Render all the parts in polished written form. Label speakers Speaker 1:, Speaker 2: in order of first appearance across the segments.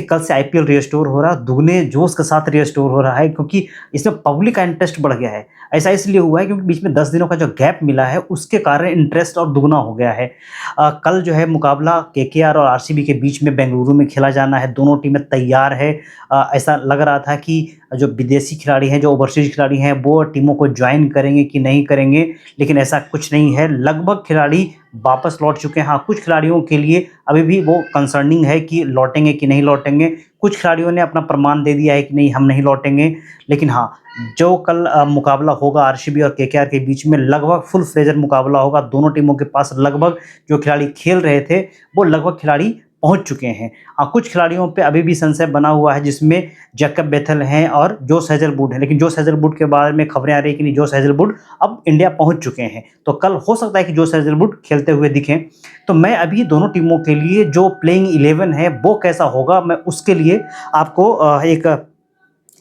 Speaker 1: देखिए कल से आईपीएल रीस्टोर हो रहा है, दुगने जोश के साथ रीस्टोर हो रहा है क्योंकि इसमें पब्लिक का इंटरेस्ट बढ़ गया है। ऐसा इसलिए हुआ है क्योंकि बीच में 10 दिनों का जो गैप मिला है उसके कारण इंटरेस्ट और दुगना हो गया है। कल जो है मुकाबला केकेआर और आरसीबी के बीच में बेंगलुरु में खेला जाना है, दोनों टीमें तैयार है। ऐसा लग रहा था कि जो विदेशी खिलाड़ी हैं, जो ओवरसीज़ खिलाड़ी हैं, वो टीमों को जॉइन करेंगे कि नहीं करेंगे, लेकिन ऐसा कुछ नहीं है। लगभग खिलाड़ी वापस लौट चुके हैं। हाँ, कुछ खिलाड़ियों के लिए अभी भी वो कंसर्निंग है कि लौटेंगे कि नहीं लौटेंगे। कुछ खिलाड़ियों ने अपना प्रमाण दे दिया है कि नहीं, हम नहीं लौटेंगे। लेकिन हाँ, जो कल मुकाबला होगा आरसीबी और केकेआर के बीच में, लगभग फुल फ्लेजर मुकाबला होगा। दोनों टीमों के पास लगभग जो खिलाड़ी खेल रहे थे, वो लगभग खिलाड़ी पहुँच चुके हैं। कुछ खिलाड़ियों पे अभी भी संशय बना हुआ है, जिसमें जैकब बेथल हैं और जोश हेज़लवुड हैं। लेकिन जोश हेज़लवुड के बारे में खबरें आ रही हैं कि नहीं, जोश हेज़लवुड अब इंडिया पहुँच चुके हैं। तो कल हो सकता है कि जोश हेज़लवुड खेलते हुए दिखें। तो मैं अभी दोनों टीमों के लिए जो प्लेइंग 11 है वो कैसा होगा, मैं उसके लिए आपको एक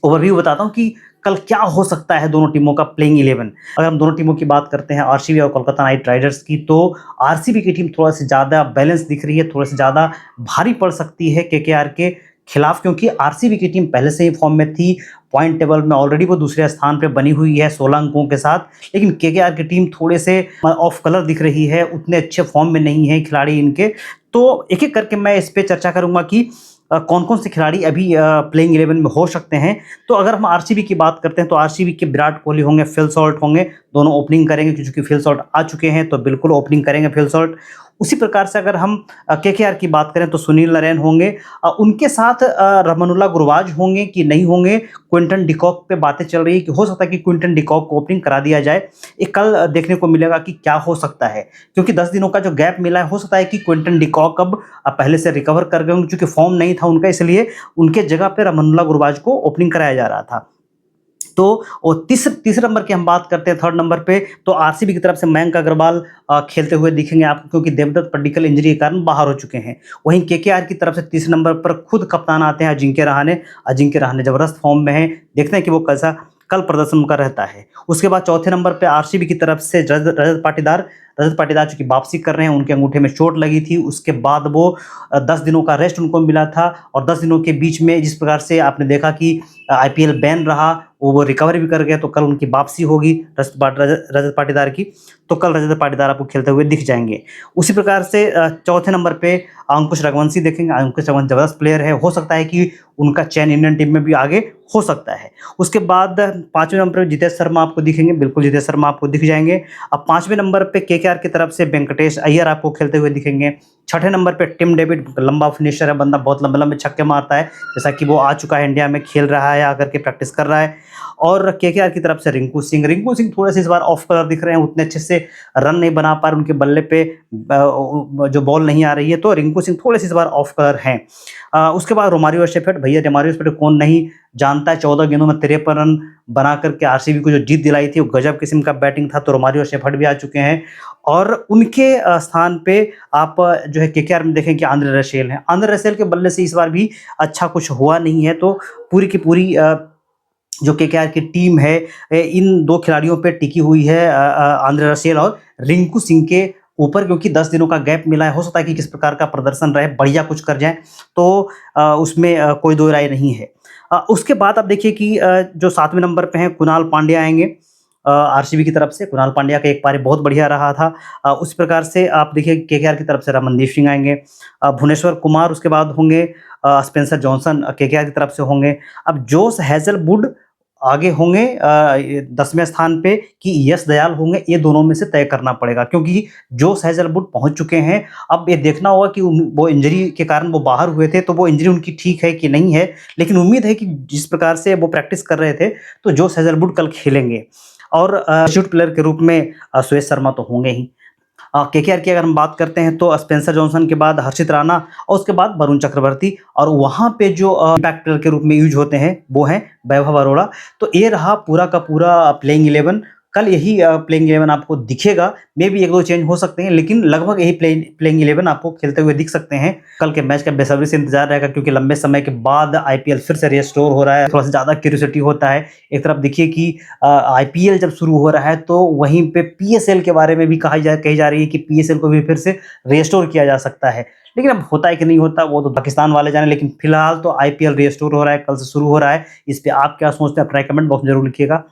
Speaker 1: ओवरव्यू बताता हूँ कि कल क्या हो सकता है दोनों टीमों का प्लेइंग 11। अगर हम दोनों टीमों की बात करते हैं, आरसीबी और कोलकाता नाइट राइडर्स की, तो आरसीबी की टीम थोड़ा सा ज़्यादा बैलेंस दिख रही है, थोड़ा सा ज़्यादा भारी पड़ सकती है केकेआर के खिलाफ, क्योंकि आरसीबी की टीम पहले से ही फॉर्म में थी। पॉइंट टेबल में ऑलरेडी वो दूसरे स्थान पर बनी हुई है 16 अंकों के साथ। लेकिन केकेआर की टीम थोड़े से ऑफ कलर दिख रही है, उतने अच्छे फॉर्म में नहीं है खिलाड़ी इनके। तो एक एक करके मैं इस पर चर्चा करूंगा कि कौन कौन से खिलाड़ी अभी प्लेइंग 11 में हो सकते हैं। तो अगर हम आरसीबी की बात करते हैं तो आरसीबी के विराट कोहली होंगे, फिल सॉल्ट होंगे, दोनों ओपनिंग करेंगे क्योंकि फिल सॉल्ट आ चुके हैं तो बिल्कुल ओपनिंग करेंगे फिल सॉल्ट। उसी प्रकार से अगर हम केकेआर की बात करें तो सुनील नरेन होंगे, उनके साथ रमनुल्लाह गुरबाज होंगे कि नहीं होंगे। क्विंटन डिकॉक पे बातें चल रही है कि हो सकता है कि क्विंटन डिकॉक को ओपनिंग करा दिया जाए। ये कल देखने को मिलेगा कि क्या हो सकता है, क्योंकि 10 दिनों का जो गैप मिला है, हो सकता है कि क्विंटन डिकॉक अब पहले से रिकवर कर गए होंगे, क्योंकि फॉर्म नहीं था उनका, इसलिए उनके जगह पे रमनुल्लाह गुरबाज को ओपनिंग कराया जा रहा था। तो और तीसरे नंबर की हम बात करते हैं, थर्ड नंबर पे, तो आरसीबी की तरफ से मयंक अग्रवाल खेलते हुए दिखेंगे आपको, क्योंकि देवदत्त पड्डीकल इंजरी के कारण बाहर हो चुके हैं। वहीं केकेआर की तरफ से तीसरे नंबर पर खुद कप्तान आते हैं अजिंक्य रहाणे। अजिंक्य रहाणे जबरदस्त फॉर्म में हैं, देखते हैं कि वो कैसा कल प्रदर्शन उनका रहता है। उसके बाद चौथे नंबर पे आरसीबी की तरफ से रजत पाटीदार। रजत पाटीदार चूंकि वापसी कर रहे हैं, उनके अंगूठे में चोट लगी थी, उसके बाद वो 10 दिनों का रेस्ट उनको मिला था, और 10 दिनों के बीच में जिस प्रकार से आपने देखा कि आईपीएल बैन रहा, वो रिकवर भी कर गए, तो कल उनकी वापसी होगी रजत पाटीदार की। तो कल रजत पाटीदार आपको खेलते हुए दिख जाएंगे। उसी प्रकार से चौथे नंबर पे अंकुश रघुवंशी देखेंगे। अंकुश रघुवंशी जबरदस्त प्लेयर है, हो सकता है कि उनका चयन इंडियन टीम में भी आगे हो सकता है। उसके बाद पांचवें नंबर पर जितेश शर्मा आपको दिखेंगे, बिल्कुल जितेश शर्मा आपको दिख जाएंगे। अब पांचवें नंबर पे केकेआर की तरफ से वेंकटेश अय्यर आपको खेलते हुए दिखेंगे। छठे नंबर पे टिम डेविड, लंबा फिनिशर है, बंदा बहुत लंबे लंबे छक्के मारता है, जैसा कि वो आ चुका है इंडिया में, खेल रहा है, आकर के प्रैक्टिस कर रहा है। और केकेआर की तरफ से रिंकू सिंह थोड़े से इस बार ऑफ कलर दिख रहे हैं, उतने अच्छे से रन नहीं बना पा रहे, उनके बल्ले पे जो बॉल नहीं आ रही है, तो रिंकू सिंह थोड़े से इस बार ऑफ कलर हैं। उसके बाद रोमारियो शेफर्ड, भैया रोमारियो शेफर्ड कौन नहीं जानता है, 14 गेंदों में 53 रन बना करके आरसीबी को जो जीत दिलाई थी, वो गजब किस्म का बैटिंग था। तो रोमारियो शेफर्ड भी आ चुके हैं, और उनके स्थान पे आप जो है केकेआर में देखें कि आंद्रे रसेल हैं। आंद्रे रसेल के बल्ले से इस बार भी अच्छा कुछ हुआ नहीं है, तो पूरी की पूरी जो केकेआर की टीम है इन दो खिलाड़ियों पे टिकी हुई है, आंद्रे रसेल और रिंकू सिंह के ऊपर, क्योंकि 10 दिनों का गैप मिला है। हो सकता है कि किस प्रकार का प्रदर्शन रहे, बढ़िया कुछ कर जाए, तो उसमें कोई दो राय नहीं है। उसके बाद आप देखिए कि जो 7वें नंबर पे हैं कुणाल पांड्या आएंगे आरसीबी की तरफ से। कुणाल पांड्या का एक पारी बहुत बढ़िया रहा था। उस प्रकार से आप देखिए केकेआर की तरफ से रमनदीप सिंह आएंगे, भुवनेश्वर कुमार उसके बाद होंगे, स्पेंसर जॉनसन केकेआर की तरफ से होंगे। अब जोश हेजलवुड आगे होंगे 10वें स्थान पे कि यश दयाल होंगे, ये दोनों में से तय करना पड़ेगा, क्योंकि जोश हेजलवुड पहुंच चुके हैं। अब ये देखना होगा कि वो इंजरी के कारण वो बाहर हुए थे, तो वो इंजरी उनकी ठीक है कि नहीं है, लेकिन उम्मीद है कि जिस प्रकार से वो प्रैक्टिस कर रहे थे तो जोश हेजलवुड कल खेलेंगे। और सब्स्टिट्यूट प्लेयर के रूप में सुरेश शर्मा तो होंगे ही। केकेआर की अगर हम बात करते हैं तो स्पेंसर जॉनसन के बाद हर्षित राणा, और उसके बाद वरुण चक्रवर्ती, और वहाँ पे जो इम्पैक्ट प्लेयर के रूप में यूज होते हैं वो हैं वैभव अरोड़ा। तो ये रहा पूरा का पूरा प्लेइंग 11। कल यही प्लेइंग 11 आपको दिखेगा। मे बी 1-2 चेंज हो सकते हैं, लेकिन लगभग यही प्लेइंग 11 आपको खेलते हुए दिख सकते हैं। कल के मैच का बेसब्री से इंतजार रहेगा, क्योंकि लंबे समय के बाद आईपीएल फिर से रिस्टोर हो रहा है। थोड़ा सा ज़्यादा क्यूरियोसिटी होता है। एक तरफ देखिए कि आईपीएल जब शुरू हो रहा है, तो वहीं पे पीएसएल के बारे में भी कही जा रही है कि पीएसएल को भी फिर से रिस्टोर किया जा सकता है। लेकिन अब होता है कि नहीं होता, वो तो पाकिस्तान वाले जाने। लेकिन फिलहाल तो आईपीएल रिस्टोर हो रहा है, कल से शुरू हो रहा है। इस पे आप क्या सोचते हैं? अपना कमेंट बॉक्स में जरूर लिखिएगा।